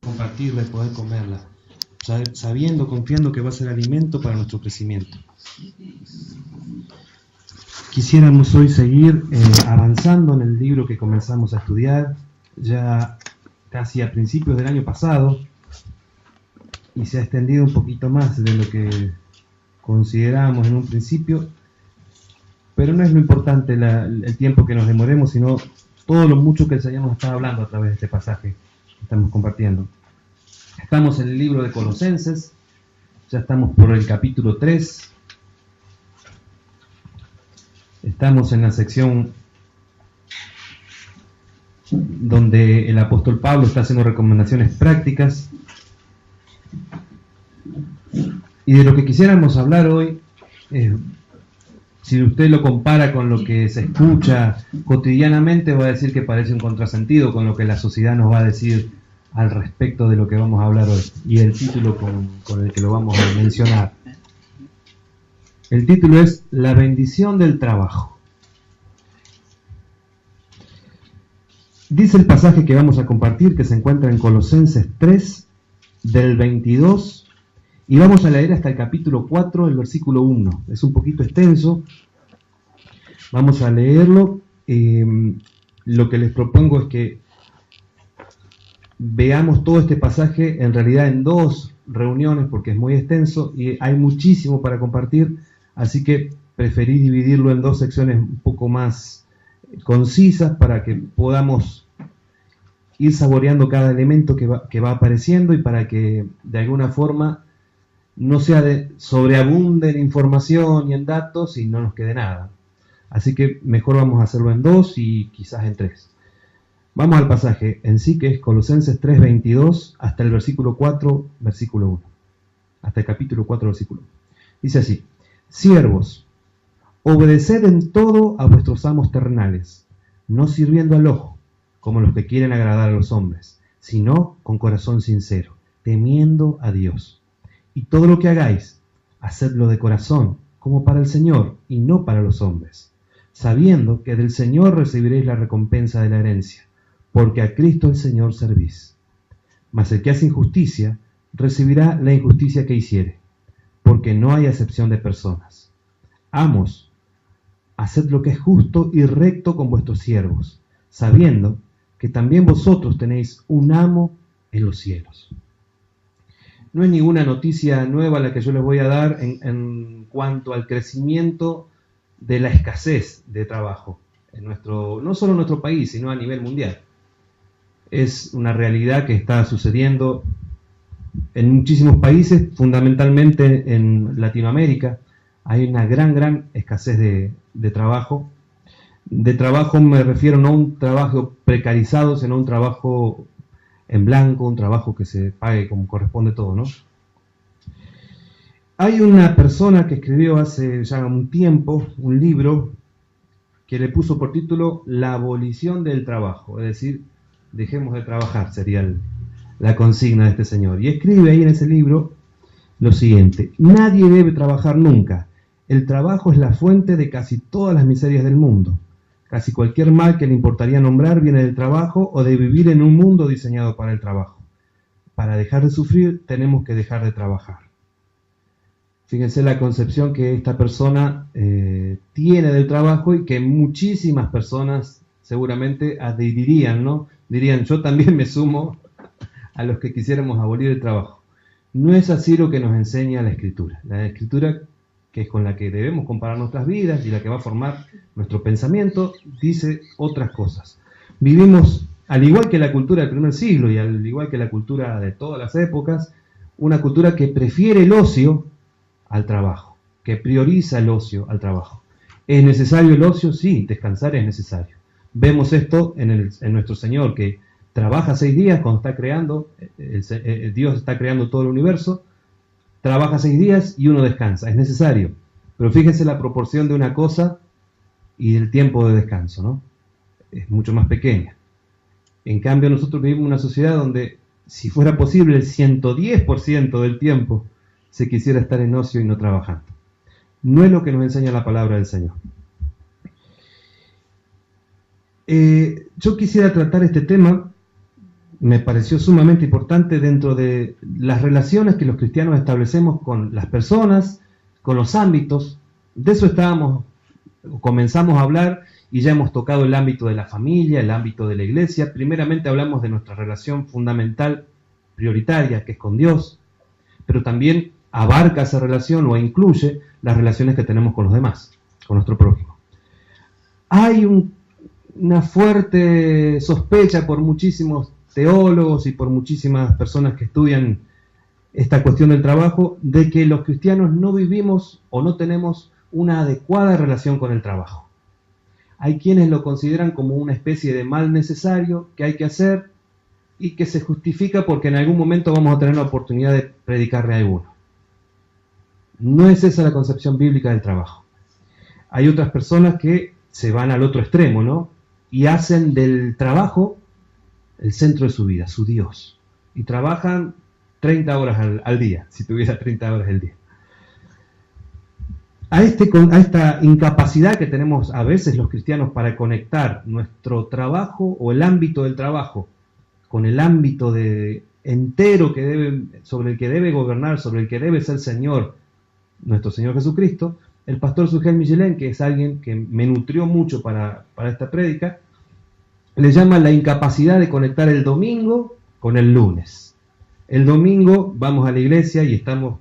compartirla y poder comerla, sabiendo, confiando que va a ser alimento para nuestro crecimiento. Quisiéramos hoy seguir avanzando en el libro que comenzamos a estudiar ya casi a principios del año pasado, y se ha extendido un poquito más de lo que considerábamos en un principio, pero no es lo importante el tiempo que nos demoremos, sino todo lo mucho que el Señor nos está hablando a través de este pasaje que estamos compartiendo. Estamos en el libro de Colosenses, ya estamos por el capítulo 3, estamos en la sección donde el apóstol Pablo está haciendo recomendaciones prácticas, y de lo que quisiéramos hablar hoy, si usted lo compara con lo que se escucha cotidianamente, va a decir que parece un contrasentido con lo que la sociedad nos va a decir al respecto de lo que vamos a hablar hoy, y el título con el que lo vamos a mencionar. El título es La bendición del trabajo. Dice el pasaje que vamos a compartir, que se encuentra en Colosenses 3, del 22, y vamos a leer hasta el capítulo 4, el versículo 1. Es un poquito extenso, vamos a leerlo. Lo que les propongo es que veamos todo este pasaje en realidad en dos reuniones, porque es muy extenso y hay muchísimo para compartir, así que preferí dividirlo en dos secciones un poco más concisas para que podamos ir saboreando cada elemento que va apareciendo, y para que de alguna forma no sea sobreabunde en información y en datos y no nos quede nada. Así que mejor vamos a hacerlo en dos y quizás en tres. Vamos al pasaje en sí, que es Colosenses 3, 22 hasta el versículo 4, versículo 1. Hasta el capítulo 4, versículo 1. Dice así: Siervos, obedeced en todo a vuestros amos terrenales, no sirviendo al ojo, como los que quieren agradar a los hombres, sino con corazón sincero, temiendo a Dios. Y todo lo que hagáis, hacedlo de corazón, como para el Señor, y no para los hombres, sabiendo que del Señor recibiréis la recompensa de la herencia, porque a Cristo el Señor servís. Mas el que hace injusticia, recibirá la injusticia que hiciere, porque no hay acepción de personas. Amos, haced lo que es justo y recto con vuestros siervos, sabiendo que también vosotros tenéis un amo en los cielos. No es ninguna noticia nueva la que yo les voy a dar en cuanto al crecimiento de la escasez de trabajo en no solo en nuestro país, sino a nivel mundial. Es una realidad que está sucediendo en muchísimos países, fundamentalmente en Latinoamérica. Hay una gran escasez de trabajo. De trabajo me refiero no a un trabajo precarizado, sino a un trabajo en blanco, un trabajo que se pague como corresponde todo, ¿no? Hay una persona que escribió hace ya un tiempo un libro que le puso por título La abolición del trabajo, es decir, dejemos de trabajar, sería la consigna de este señor. Y escribe ahí en ese libro lo siguiente: nadie debe trabajar nunca. El trabajo es la fuente de casi todas las miserias del mundo. Casi cualquier mal que le importaría nombrar viene del trabajo o de vivir en un mundo diseñado para el trabajo. Para dejar de sufrir, tenemos que dejar de trabajar. Fíjense la concepción que esta persona tiene del trabajo, y que muchísimas personas seguramente adherirían, ¿no? Dirían, yo también me sumo a los que quisiéramos abolir el trabajo. No es así lo que nos enseña la Escritura. La Escritura, que es con la que debemos comparar nuestras vidas y la que va a formar nuestro pensamiento, dice otras cosas. Vivimos, al igual que la cultura del primer siglo y al igual que la cultura de todas las épocas, una cultura que prefiere el ocio al trabajo, que prioriza el ocio al trabajo. ¿Es necesario el ocio? Sí, descansar es necesario. Vemos esto en nuestro Señor, que trabaja 6 días cuando está creando, Dios está creando todo el universo. Trabaja 6 días y uno descansa, es necesario. Pero fíjense la proporción de una cosa y del tiempo de descanso, ¿no? Es mucho más pequeña. En cambio, nosotros vivimos en una sociedad donde, si fuera posible, el 110% del tiempo se quisiera estar en ocio y no trabajando. No es lo que nos enseña la palabra del Señor. Yo quisiera tratar este tema me pareció sumamente importante dentro de las relaciones que los cristianos establecemos con las personas, con los ámbitos. De eso comenzamos a hablar y ya hemos tocado el ámbito de la familia, el ámbito de la iglesia. Primeramente hablamos de nuestra relación fundamental, prioritaria, que es con Dios, pero también abarca esa relación o incluye las relaciones que tenemos con los demás, con nuestro prójimo. Hay una fuerte sospecha por muchísimos teólogos y por muchísimas personas que estudian esta cuestión del trabajo, de que los cristianos no vivimos o no tenemos una adecuada relación con el trabajo. Hay quienes lo consideran como una especie de mal necesario que hay que hacer y que se justifica porque en algún momento vamos a tener la oportunidad de predicarle a alguno. No es esa la concepción bíblica del trabajo. Hay otras personas que se van al otro extremo, ¿no? Y hacen del trabajo el centro de su vida, su Dios. Y trabajan 30 horas al día, si tuviera 30 horas al día. A esta incapacidad que tenemos a veces los cristianos para conectar nuestro trabajo o el ámbito del trabajo con el ámbito entero sobre el que debe gobernar, sobre el que debe ser Señor, nuestro Señor Jesucristo, el pastor Sugel Michelén, que es alguien que me nutrió mucho para esta prédica, le llama la incapacidad de conectar el domingo con el lunes. El domingo vamos a la iglesia y estamos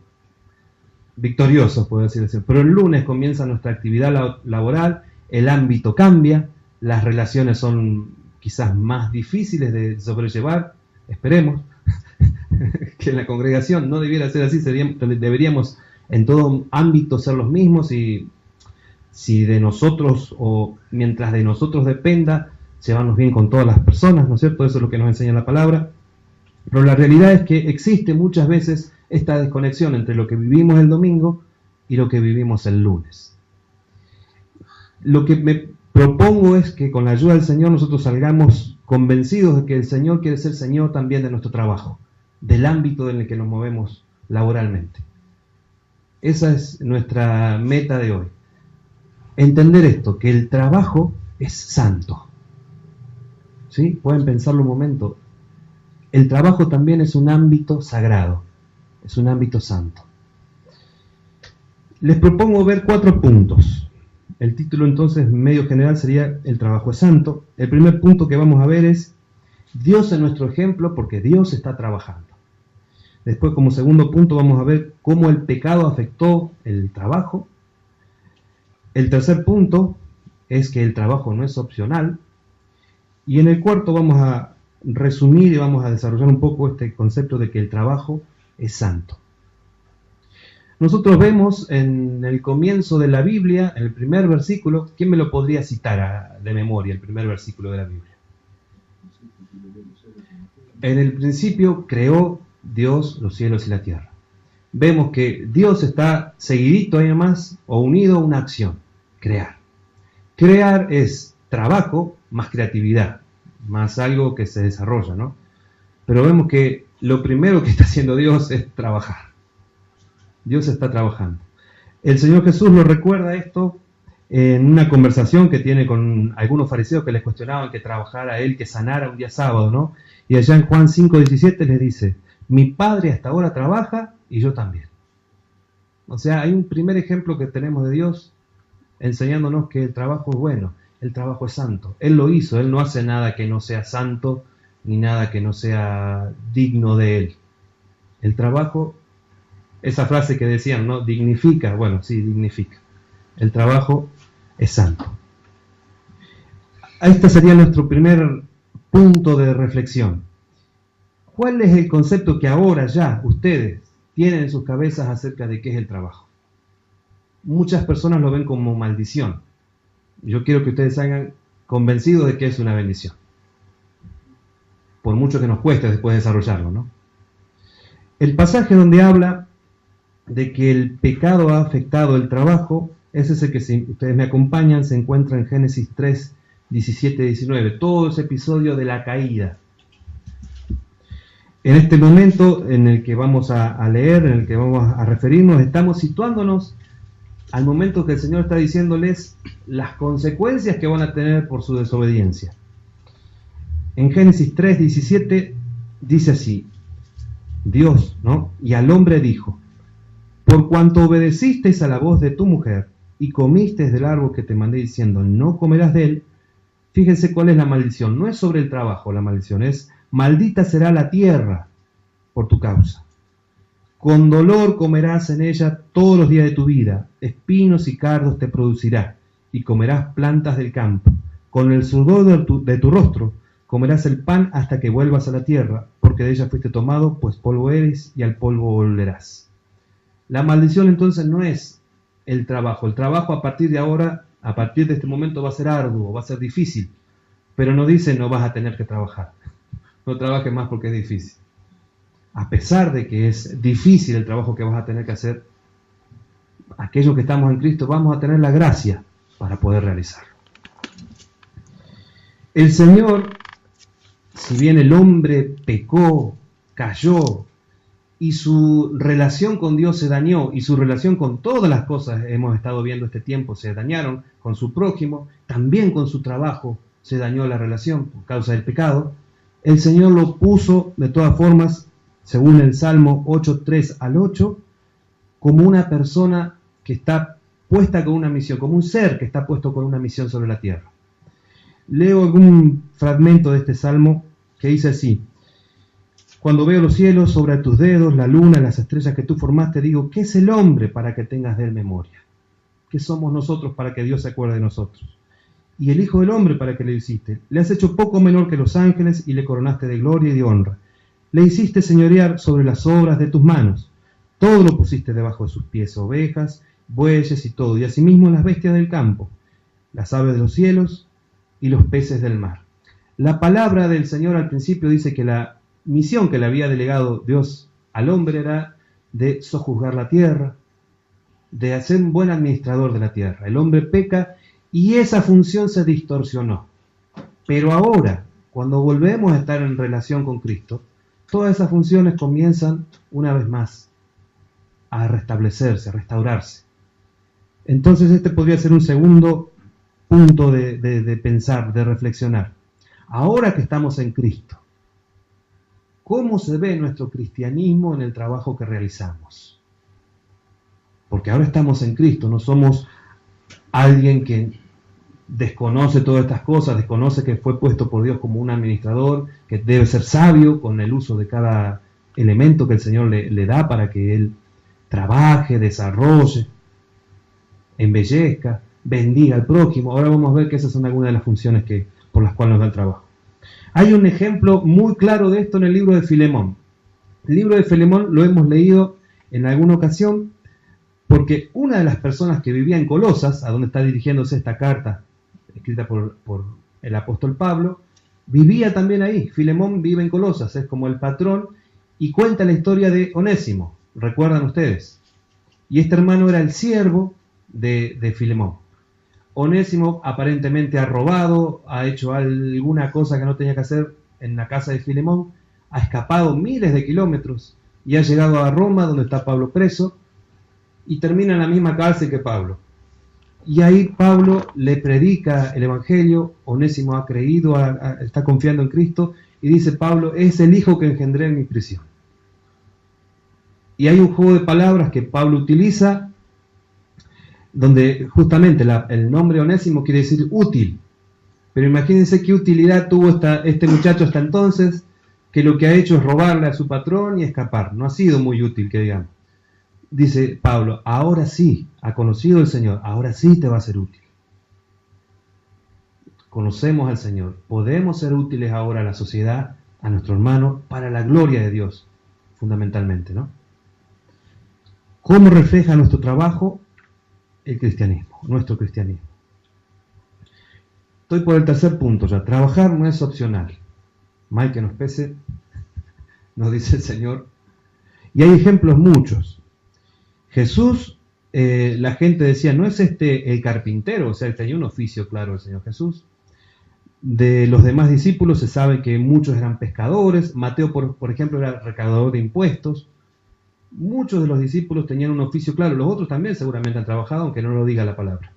victoriosos, puedo decir así, pero el lunes comienza nuestra actividad laboral, el ámbito cambia, las relaciones son quizás más difíciles de sobrellevar, esperemos que en la congregación no debiera ser así, deberíamos en todo ámbito ser los mismos, y si de nosotros o mientras de nosotros dependa, llevarnos bien con todas las personas, ¿no es cierto? Eso es lo que nos enseña la palabra. Pero la realidad es que existe muchas veces esta desconexión entre lo que vivimos el domingo y lo que vivimos el lunes. Lo que me propongo es que con la ayuda del Señor nosotros salgamos convencidos de que el Señor quiere ser Señor también de nuestro trabajo, del ámbito en el que nos movemos laboralmente. Esa es nuestra meta de hoy. Entender esto, que el trabajo es santo. ¿Sí? Pueden pensarlo un momento. El trabajo también es un ámbito sagrado, es un ámbito santo. Les propongo ver 4 puntos. El título entonces medio general sería El trabajo es santo. El primer punto que vamos a ver es Dios es nuestro ejemplo porque Dios está trabajando. Después, como segundo punto, vamos a ver cómo el pecado afectó el trabajo. El tercer punto es que el trabajo no es opcional. Y en el cuarto vamos a resumir y vamos a desarrollar un poco este concepto de que el trabajo es santo. Nosotros vemos en el comienzo de la Biblia, en el primer versículo, ¿quién me lo podría citar de memoria, el primer versículo de la Biblia? En el principio creó Dios los cielos y la tierra. Vemos que Dios está seguidito ahí más o unido a una acción, crear. Crear es trabajo más creatividad, más algo que se desarrolla, ¿no? Pero vemos que lo primero que está haciendo Dios es trabajar. Dios está trabajando. El Señor Jesús lo recuerda esto en una conversación que tiene con algunos fariseos que les cuestionaban que trabajara Él, que sanara un día sábado, ¿no? Y allá en Juan 5:17 les dice, mi Padre hasta ahora trabaja y yo también. O sea, hay un primer ejemplo que tenemos de Dios enseñándonos que el trabajo es bueno, el trabajo es santo. Él lo hizo, Él no hace nada que no sea santo, ni nada que no sea digno de Él. El trabajo, esa frase que decían, ¿no? Dignifica, bueno, sí, dignifica. El trabajo es santo. Este sería nuestro primer punto de reflexión. ¿Cuál es el concepto que ahora ya ustedes tienen en sus cabezas acerca de qué es el trabajo? Muchas personas lo ven como maldición. Yo quiero que ustedes salgan convencidos de que es una bendición. Por mucho que nos cueste después desarrollarlo, ¿no? El pasaje donde habla de que el pecado ha afectado el trabajo, es ese que si ustedes me acompañan, se encuentra en Génesis 3, 17 y 19. Todo ese episodio de la caída. En este momento en el que vamos a leer, en el que vamos a referirnos, estamos situándonos al momento que el Señor está diciéndoles las consecuencias que van a tener por su desobediencia. En Génesis 3, 17 dice así, Dios, ¿no? Y al hombre dijo, por cuanto obedecisteis a la voz de tu mujer y comisteis del árbol que te mandé diciendo, no comerás de él, fíjense cuál es la maldición. No es sobre el trabajo la maldición, es maldita será la tierra por tu causa. Con dolor comerás en ella todos los días de tu vida, espinos y cardos te producirá, y comerás plantas del campo. Con el sudor de tu rostro comerás el pan hasta que vuelvas a la tierra, porque de ella fuiste tomado, pues polvo eres y al polvo volverás. La maldición entonces no es el trabajo a partir de ahora, a partir de este momento va a ser arduo, va a ser difícil, pero no dice no vas a tener que trabajar, no trabajes más porque es difícil. A pesar de que es difícil el trabajo que vas a tener que hacer, aquellos que estamos en Cristo vamos a tener la gracia para poder realizarlo. El Señor, si bien el hombre pecó, cayó, y su relación con Dios se dañó, y su relación con todas las cosas, hemos estado viendo este tiempo, se dañaron, con su prójimo, también con su trabajo se dañó la relación por causa del pecado, el Señor lo puso de todas formas, según el Salmo 8:3 al 8, como una persona que está puesta con una misión, como un ser que está puesto con una misión sobre la tierra. Leo algún fragmento de este Salmo que dice así, cuando veo los cielos sobre tus dedos, la luna, las estrellas que tú formaste, digo, ¿qué es el hombre para que tengas de él memoria? ¿Qué somos nosotros para que Dios se acuerde de nosotros? Y el Hijo del Hombre para que le hiciste. Le has hecho poco menor que los ángeles y le coronaste de gloria y de honra. Le hiciste señorear sobre las obras de tus manos. Todo lo pusiste debajo de sus pies, ovejas, bueyes y todo, y asimismo las bestias del campo, las aves de los cielos y los peces del mar. La palabra del Señor al principio dice que la misión que le había delegado Dios al hombre era de sojuzgar la tierra, de ser un buen administrador de la tierra. El hombre peca y esa función se distorsionó. Pero ahora, cuando volvemos a estar en relación con Cristo, todas esas funciones comienzan una vez más a restablecerse, a restaurarse. Entonces este podría ser un segundo punto de pensar, de reflexionar. Ahora que estamos en Cristo, ¿cómo se ve nuestro cristianismo en el trabajo que realizamos? Porque ahora estamos en Cristo, no somos alguien que desconoce todas estas cosas, desconoce que fue puesto por Dios como un administrador, que debe ser sabio con el uso de cada elemento que el Señor le da para que él trabaje, desarrolle, embellezca, bendiga al prójimo. Ahora vamos a ver que esas son algunas de las funciones por las cuales nos da el trabajo. Hay un ejemplo muy claro de esto en el libro de Filemón. El libro de Filemón lo hemos leído en alguna ocasión porque una de las personas que vivía en Colosas, a donde está dirigiéndose esta carta escrita por el apóstol Pablo, vivía también ahí. Filemón vive en Colosas, es como el patrón, y cuenta la historia de Onésimo, recuerdan ustedes. Y este hermano era el siervo de Filemón. Onésimo aparentemente ha robado, ha hecho alguna cosa que no tenía que hacer en la casa de Filemón, ha escapado miles de kilómetros y ha llegado a Roma, donde está Pablo preso, y termina en la misma cárcel que Pablo. Y ahí Pablo le predica el Evangelio, Onésimo ha creído, está confiando en Cristo, y dice Pablo, es el hijo que engendré en mi prisión. Y hay un juego de palabras que Pablo utiliza, donde justamente el nombre Onésimo quiere decir útil. Pero imagínense qué utilidad tuvo este muchacho hasta entonces, que lo que ha hecho es robarle a su patrón y escapar. No ha sido muy útil, que digamos. Dice Pablo, ahora sí, ha conocido el Señor, ahora sí te va a ser útil. Conocemos al Señor, podemos ser útiles ahora a la sociedad, a nuestro hermano, para la gloria de Dios, fundamentalmente, ¿no? ¿Cómo refleja nuestro trabajo el cristianismo, nuestro cristianismo? Estoy por el tercer punto ya. Trabajar no es opcional. Mal que nos pese, nos dice el Señor. Y hay ejemplos muchos. Jesús, la gente decía, ¿no es este el carpintero? O sea, tenía un oficio claro el Señor Jesús. De los demás discípulos se sabe que muchos eran pescadores. Mateo, por ejemplo, era recaudador de impuestos. Muchos de los discípulos tenían un oficio claro, los otros también seguramente han trabajado, aunque no lo diga la palabra.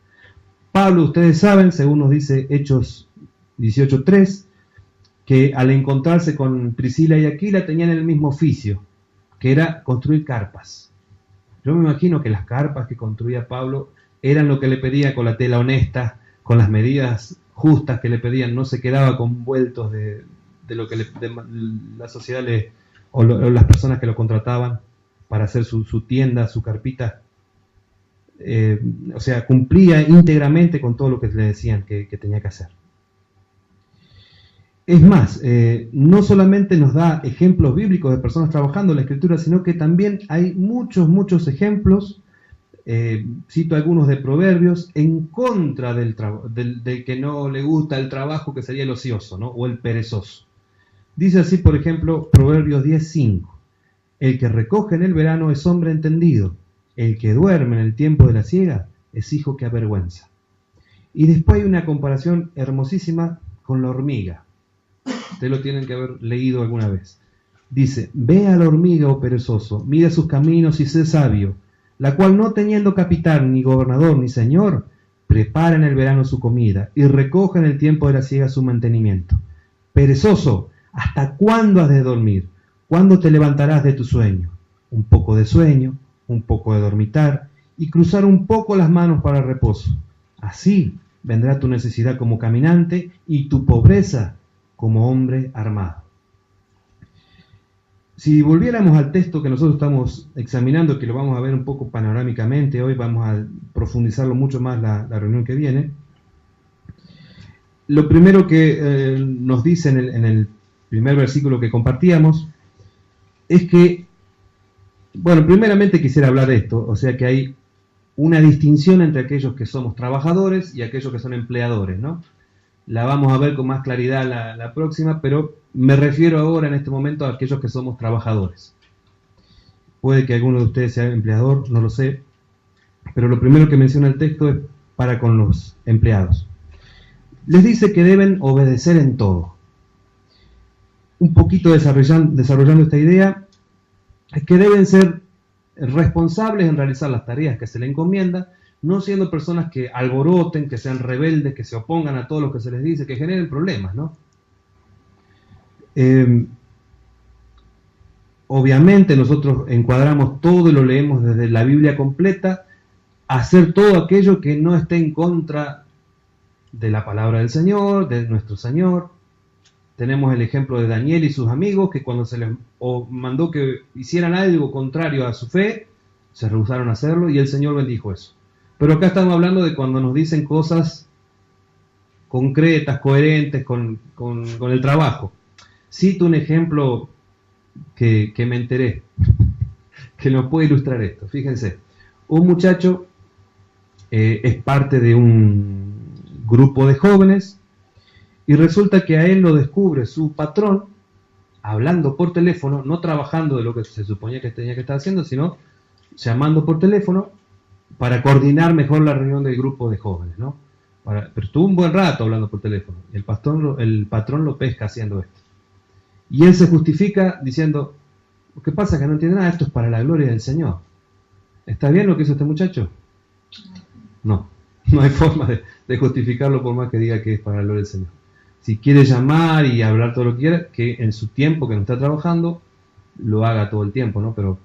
Pablo, ustedes saben, según nos dice Hechos 18:3, que al encontrarse con Priscila y Aquila tenían el mismo oficio, que era construir carpas. Yo me imagino que las carpas que construía Pablo eran lo que le pedía, con la tela honesta, con las medidas justas que le pedían, no se quedaba con vueltos de lo que la sociedad o las personas que lo contrataban para hacer su tienda, su carpita. O sea, cumplía íntegramente con todo lo que le decían que tenía que hacer. Es más, no solamente nos da ejemplos bíblicos de personas trabajando en la Escritura, sino que también hay muchos ejemplos, cito algunos de Proverbios, en contra del que no le gusta el trabajo, que sería el ocioso, ¿no? O el perezoso. Dice así, por ejemplo, Proverbios 10:5, el que recoge en el verano es hombre entendido, el que duerme en el tiempo de la siega es hijo que avergüenza. Y después hay una comparación hermosísima con la hormiga. Ustedes lo tienen que haber leído alguna vez. Dice, ve a la hormiga, oh perezoso, mira sus caminos y sé sabio, la cual no teniendo capitán, ni gobernador, ni señor, prepara en el verano su comida y recoge en el tiempo de la siega su mantenimiento. Perezoso, ¿hasta cuándo has de dormir? ¿Cuándo te levantarás de tu sueño? Un poco de sueño, un poco de dormitar y cruzar un poco las manos para el reposo. Así vendrá tu necesidad como caminante y tu pobreza como hombre armado. Si volviéramos al texto que nosotros estamos examinando, que lo vamos a ver un poco panorámicamente, hoy vamos a profundizarlo mucho más la reunión que viene, lo primero que nos dice en el primer versículo que compartíamos es que, bueno, primeramente quisiera hablar de esto, o sea que hay una distinción entre aquellos que somos trabajadores y aquellos que son empleadores, ¿no? La vamos a ver con más claridad la próxima, pero me refiero ahora en este momento a aquellos que somos trabajadores. Puede que alguno de ustedes sea empleador, no lo sé, pero lo primero que menciona el texto es para con los empleados. Les dice que deben obedecer en todo. Un poquito desarrollando esta idea, es que deben ser responsables en realizar las tareas que se les encomienda, no siendo personas que alboroten, que sean rebeldes, que se opongan a todo lo que se les dice, que generen problemas, ¿no? Obviamente nosotros encuadramos todo y lo leemos desde la Biblia completa, hacer todo aquello que no esté en contra de la palabra del Señor, de nuestro Señor. Tenemos el ejemplo de Daniel y sus amigos, que cuando se les mandó que hicieran algo contrario a su fe, se rehusaron a hacerlo y el Señor bendijo eso. Pero acá estamos hablando de cuando nos dicen cosas concretas, coherentes con el trabajo. Cito un ejemplo que me enteré, que nos puede ilustrar esto. Fíjense, un muchacho es parte de un grupo de jóvenes y resulta que a él lo descubre su patrón hablando por teléfono, no trabajando de lo que se suponía que tenía que estar haciendo, sino llamando por teléfono para coordinar mejor la reunión del grupo de jóvenes, ¿no? Pero estuvo un buen rato hablando por teléfono. El patrón lo pesca haciendo esto. Y él se justifica diciendo, lo que pasa es que no entiende nada, esto es para la gloria del Señor. ¿Está bien lo que hizo este muchacho? No hay forma de justificarlo por más que diga que es para la gloria del Señor. Si quiere llamar y hablar todo lo que quiera, que en su tiempo que no está trabajando, lo haga todo el tiempo, ¿no?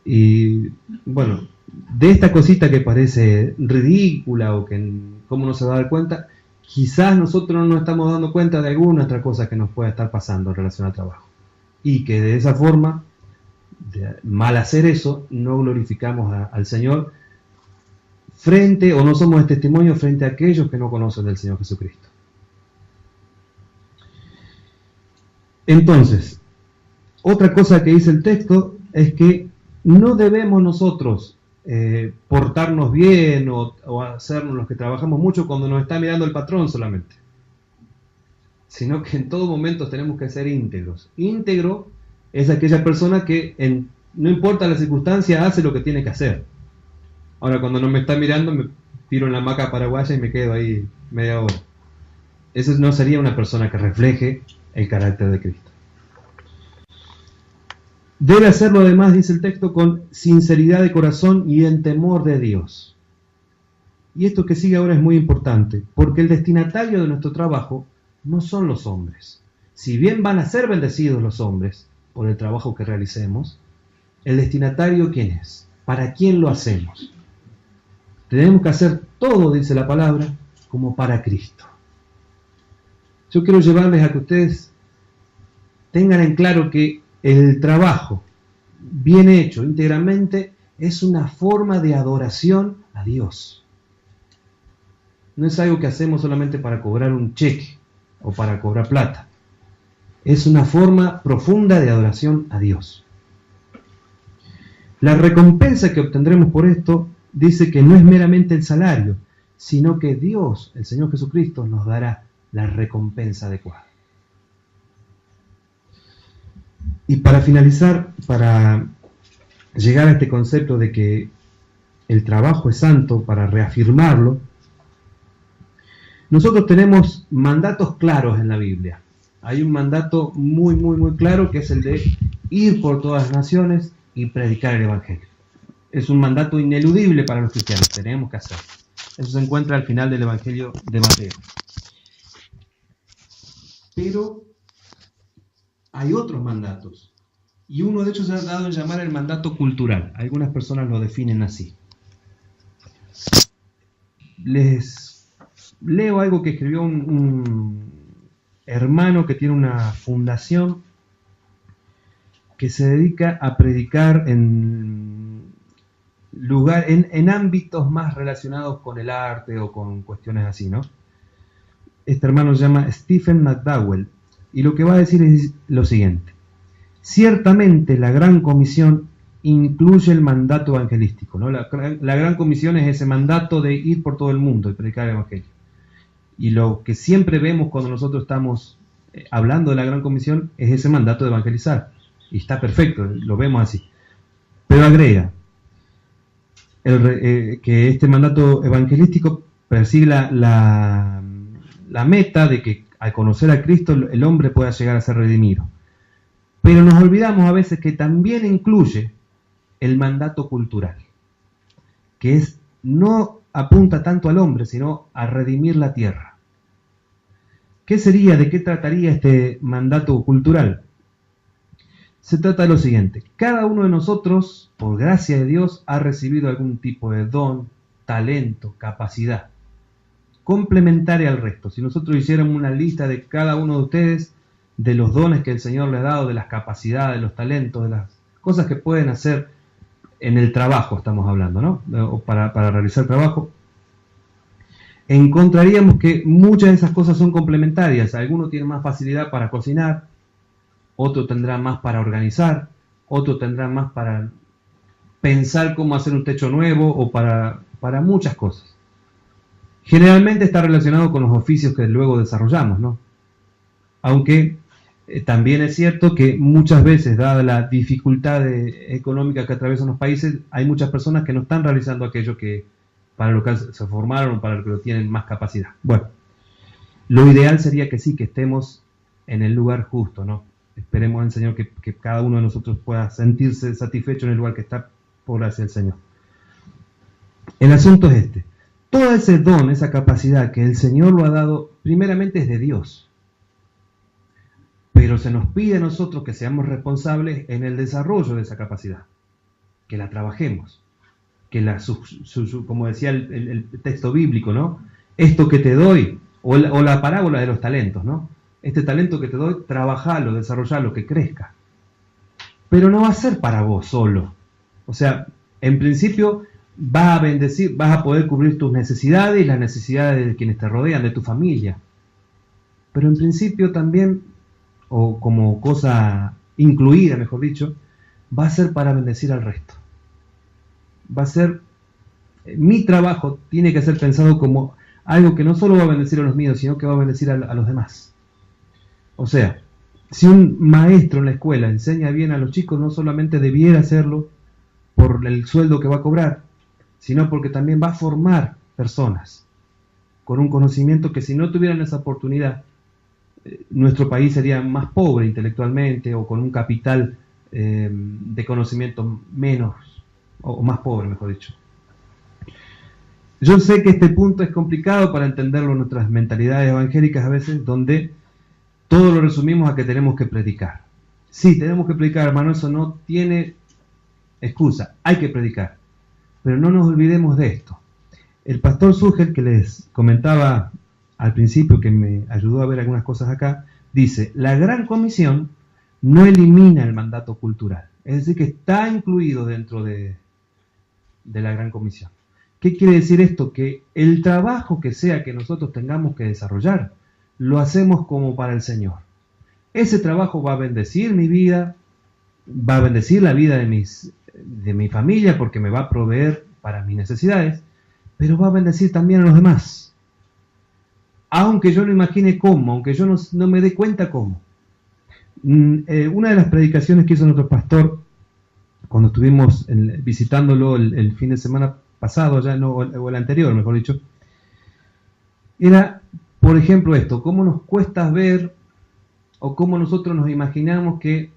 Y bueno, de esta cosita que parece ridícula o que cómo no se va a dar cuenta, quizás nosotros no nos estamos dando cuenta de alguna otra cosa que nos pueda estar pasando en relación al trabajo. Y que de esa forma, mal hacer eso, no glorificamos al Señor o no somos el testimonio frente a aquellos que no conocen del Señor Jesucristo. Entonces, otra cosa que dice el texto es que no debemos nosotros portarnos bien o hacernos los que trabajamos mucho cuando nos está mirando el patrón solamente, sino que en todo momento tenemos que ser íntegros. Íntegro es aquella persona que no importa la circunstancia hace lo que tiene que hacer. Ahora cuando no me está mirando me tiro en la hamaca paraguaya y me quedo ahí media hora. Eso no sería una persona que refleje el carácter de Cristo. Debe hacerlo además, dice el texto, con sinceridad de corazón y en temor de Dios. Y esto que sigue ahora es muy importante, porque el destinatario de nuestro trabajo no son los hombres, si bien van a ser bendecidos los hombres por el trabajo que realicemos, el destinatario, ¿quién es? ¿Para quién lo hacemos? Tenemos que hacer todo, dice la palabra, como para Cristo. Yo quiero llevarles a que ustedes tengan en claro que el trabajo bien hecho íntegramente es una forma de adoración a Dios. No es algo que hacemos solamente para cobrar un cheque o para cobrar plata. Es una forma profunda de adoración a Dios. La recompensa que obtendremos por esto dice que no es meramente el salario, sino que Dios, el Señor Jesucristo, nos dará la recompensa adecuada. Y para finalizar, para llegar a este concepto de que el trabajo es santo, para reafirmarlo, nosotros tenemos mandatos claros en la Biblia. Hay un mandato muy claro que es el de ir por todas las naciones y predicar el Evangelio. Es un mandato ineludible para los cristianos, tenemos que hacerlo. Eso se encuentra al final del Evangelio de Mateo. Pero hay otros mandatos, y uno de ellos se ha dado en llamar el mandato cultural. Algunas personas lo definen así. Les leo algo que escribió un hermano que tiene una fundación que se dedica a predicar en ámbitos más relacionados con el arte o con cuestiones así, ¿no? Este hermano se llama Stephen McDowell, y lo que va a decir es lo siguiente: ciertamente la Gran Comisión incluye el mandato evangelístico, ¿no? La Gran Comisión es ese mandato de ir por todo el mundo y predicar el Evangelio. Y lo que siempre vemos cuando nosotros estamos hablando de la Gran Comisión es ese mandato de evangelizar. Y está perfecto, lo vemos así. Pero agrega que este mandato evangelístico persigue la meta de que al conocer a Cristo el hombre pueda llegar a ser redimido. Pero nos olvidamos a veces que también incluye el mandato cultural, que no apunta tanto al hombre, sino a redimir la tierra. ¿Qué sería, de qué trataría este mandato cultural? Se trata de lo siguiente: cada uno de nosotros, por gracia de Dios, ha recibido algún tipo de don, talento, capacidad, complementaria al resto. Si nosotros hiciéramos una lista de cada uno de ustedes, de los dones que el Señor le ha dado, de las capacidades, de los talentos, de las cosas que pueden hacer en el trabajo, estamos hablando, ¿no? O para realizar trabajo, encontraríamos que muchas de esas cosas son complementarias. Alguno tiene más facilidad para cocinar, otro tendrá más para organizar, otro tendrá más para pensar cómo hacer un techo nuevo, o para muchas cosas. Generalmente está relacionado con los oficios que luego desarrollamos, ¿no? Aunque también es cierto que muchas veces, dada la dificultad económica que atraviesan los países, hay muchas personas que no están realizando aquello que para lo que se formaron o para lo que lo tienen más capacidad. Bueno, lo ideal sería que sí, que estemos en el lugar justo, ¿no? Esperemos al Señor que cada uno de nosotros pueda sentirse satisfecho en el lugar que está por gracia del Señor. El asunto es este: todo ese don, esa capacidad que el Señor lo ha dado, primeramente es de Dios. Pero se nos pide a nosotros que seamos responsables en el desarrollo de esa capacidad, que la trabajemos, que como decía el texto bíblico, ¿no? Esto que te doy, o la parábola de los talentos, ¿no? Este talento que te doy, trabajalo, desarrollalo, que crezca. Pero no va a ser para vos solo. O sea, en principio vas a bendecir, vas a poder cubrir tus necesidades y las necesidades de quienes te rodean, de tu familia. Pero en principio también, o como cosa incluida, mejor dicho, va a ser para bendecir al resto. Va a ser, mi trabajo tiene que ser pensado como algo que no solo va a bendecir a los míos, sino que va a bendecir a los demás. O sea, si un maestro en la escuela enseña bien a los chicos, no solamente debiera hacerlo por el sueldo que va a cobrar, sino porque también va a formar personas con un conocimiento que, si no tuvieran esa oportunidad, nuestro país sería más pobre intelectualmente, o con un capital de conocimiento menos, o más pobre, mejor dicho. Yo sé que este punto es complicado para entenderlo en nuestras mentalidades evangélicas a veces, donde todo lo resumimos a que tenemos que predicar. Sí, tenemos que predicar, hermano, eso no tiene excusa, hay que predicar. Pero no nos olvidemos de esto. El pastor Sugel, que les comentaba al principio, que me ayudó a ver algunas cosas acá, dice, la Gran Comisión no elimina el mandato cultural. Es decir, que está incluido dentro de la Gran Comisión. ¿Qué quiere decir esto? Que el trabajo que sea que nosotros tengamos que desarrollar, lo hacemos como para el Señor. Ese trabajo va a bendecir mi vida, va a bendecir la vida de mi familia, porque me va a proveer para mis necesidades, pero va a bendecir también a los demás. Aunque yo no imagine cómo, aunque yo no me dé cuenta cómo. Una de las predicaciones que hizo nuestro pastor, cuando estuvimos visitándolo el fin de semana pasado, o el anterior, mejor dicho, era, por ejemplo, esto, cómo nos cuesta ver, o cómo nosotros nos imaginamos que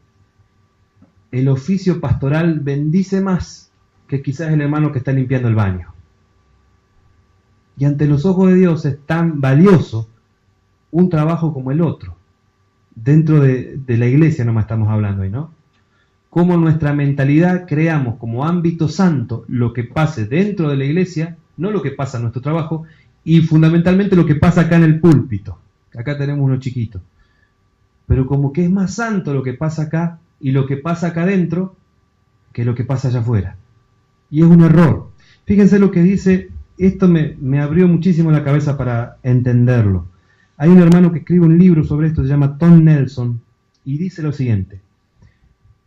el oficio pastoral bendice más que quizás el hermano que está limpiando el baño. Y ante los ojos de Dios es tan valioso un trabajo como el otro. Dentro de la iglesia nomás estamos hablando ahí, ¿no? Cómo nuestra mentalidad creamos como ámbito santo lo que pase dentro de la iglesia, no lo que pasa en nuestro trabajo, y fundamentalmente lo que pasa acá en el púlpito. Acá tenemos uno chiquito. Pero como que es más santo lo que pasa acá y lo que pasa acá adentro que lo que pasa allá afuera. Y es un error. Fíjense lo que dice, esto me abrió muchísimo la cabeza para entenderlo. Hay un hermano que escribe un libro sobre esto, se llama Tom Nelson, y dice lo siguiente: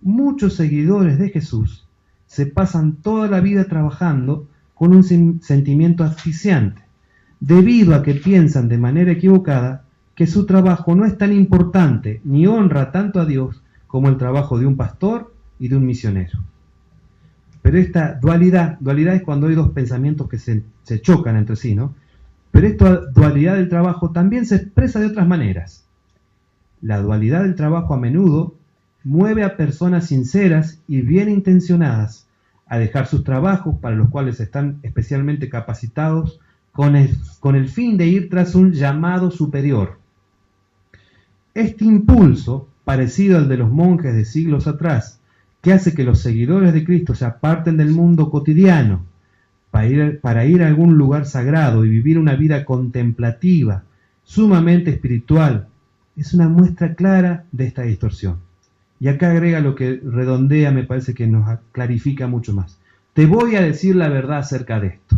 muchos seguidores de Jesús se pasan toda la vida trabajando con un sentimiento asfixiante, debido a que piensan de manera equivocada que su trabajo no es tan importante ni honra tanto a Dios como el trabajo de un pastor y de un misionero. Pero esta dualidad es cuando hay dos pensamientos que se chocan entre sí, ¿no? Pero esta dualidad del trabajo también se expresa de otras maneras. La dualidad del trabajo a menudo mueve a personas sinceras y bien intencionadas a dejar sus trabajos para los cuales están especialmente capacitados con el fin de ir tras un llamado superior. Este impulso, parecido al de los monjes de siglos atrás, que hace que los seguidores de Cristo se aparten del mundo cotidiano para ir a algún lugar sagrado y vivir una vida contemplativa, sumamente espiritual, es una muestra clara de esta distorsión. Y acá agrega lo que redondea, me parece que nos clarifica mucho más. Te voy a decir la verdad acerca de esto.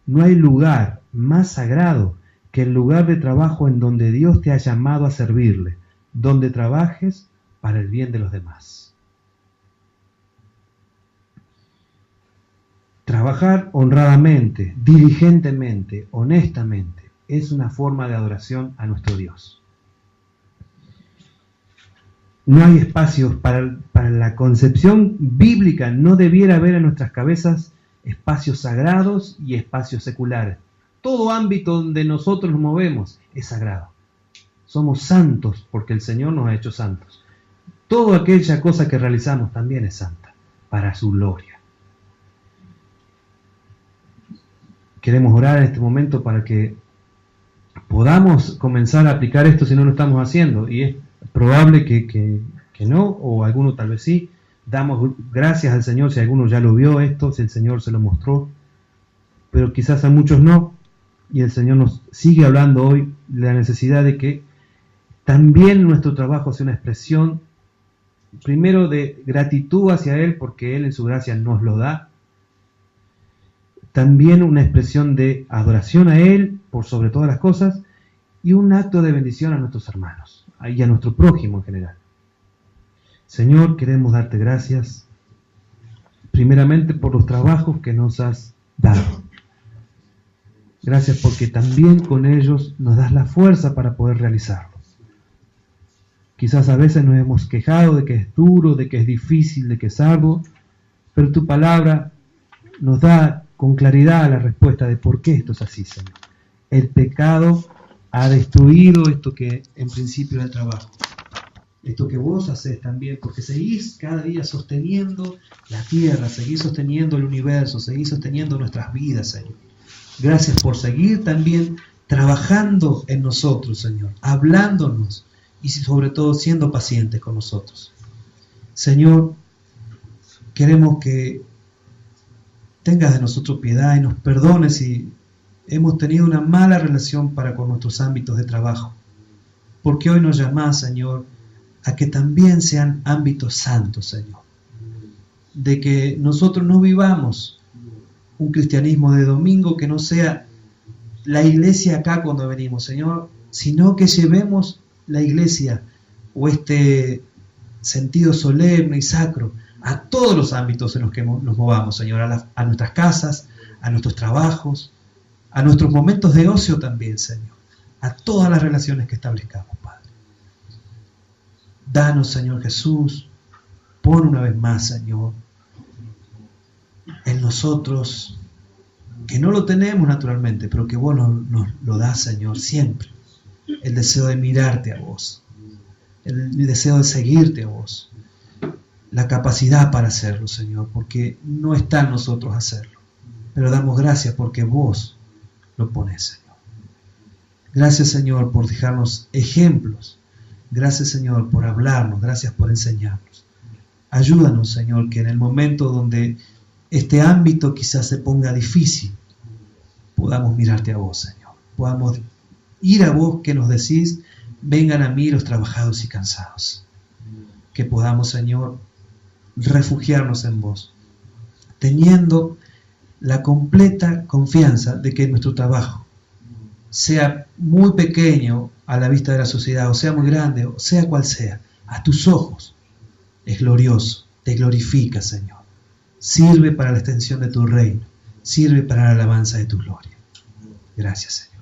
No hay lugar más sagrado que el lugar de trabajo en donde Dios te ha llamado a servirle, donde trabajes para el bien de los demás. Trabajar honradamente, diligentemente, honestamente, es una forma de adoración a nuestro Dios. No hay espacios para la concepción bíblica, no debiera haber en nuestras cabezas espacios sagrados y espacios seculares. Todo ámbito donde nosotros nos movemos es sagrado. Somos santos porque el Señor nos ha hecho santos. Toda aquella cosa que realizamos también es santa, para su gloria. Queremos orar en este momento para que podamos comenzar a aplicar esto si no lo estamos haciendo. Y es probable que no, o alguno tal vez sí. Damos gracias al Señor si alguno ya lo vio esto, si el Señor se lo mostró. Pero quizás a muchos no. Y el Señor nos sigue hablando hoy de la necesidad de que también nuestro trabajo sea una expresión, primero, de gratitud hacia Él, porque Él en su gracia nos lo da. También una expresión de adoración a Él por sobre todas las cosas, y un acto de bendición a nuestros hermanos y a nuestro prójimo en general. Señor, queremos darte gracias, primeramente por los trabajos que nos has dado. Gracias porque también con ellos nos das la fuerza para poder realizarlos. Quizás a veces nos hemos quejado de que es duro, de que es difícil, de que es arduo, pero tu palabra nos da con claridad la respuesta de por qué esto es así, Señor. El pecado ha destruido esto que en principio era el trabajo. Esto que vos hacés también, porque seguís cada día sosteniendo la tierra, seguís sosteniendo el universo, seguís sosteniendo nuestras vidas, Señor. Gracias por seguir también trabajando en nosotros, Señor, hablándonos y sobre todo siendo pacientes con nosotros. Señor, queremos que tengas de nosotros piedad y nos perdones si hemos tenido una mala relación para con nuestros ámbitos de trabajo. Porque hoy nos llamás, Señor, a que también sean ámbitos santos, Señor. De que nosotros no vivamos un cristianismo de domingo que no sea la iglesia acá cuando venimos, Señor, sino que llevemos la iglesia o este sentido solemne y sacro a todos los ámbitos en los que nos movamos, Señor, a nuestras casas, a nuestros trabajos, a nuestros momentos de ocio también, Señor, a todas las relaciones que establezcamos, Padre. Danos, Señor Jesús, pon una vez más, Señor, en nosotros, que no lo tenemos naturalmente, pero que vos nos lo das, Señor, siempre, el deseo de mirarte a vos, el deseo de seguirte a vos, la capacidad para hacerlo, Señor, porque no está en nosotros hacerlo, pero damos gracias porque vos lo pones, Señor. Gracias, Señor, por dejarnos ejemplos. Gracias, Señor, por hablarnos. Gracias por enseñarnos. Ayúdanos, Señor, que en el momento donde este ámbito quizás se ponga difícil, podamos mirarte a vos, Señor. Podamos ir a vos que nos decís, vengan a mí los trabajados y cansados. Que podamos, Señor, refugiarnos en vos, teniendo la completa confianza de que nuestro trabajo, sea muy pequeño a la vista de la sociedad, o sea muy grande, o sea cual sea, a tus ojos es glorioso, te glorifica, Señor. Sirve para la extensión de tu reino, sirve para la alabanza de tu gloria. Gracias, Señor.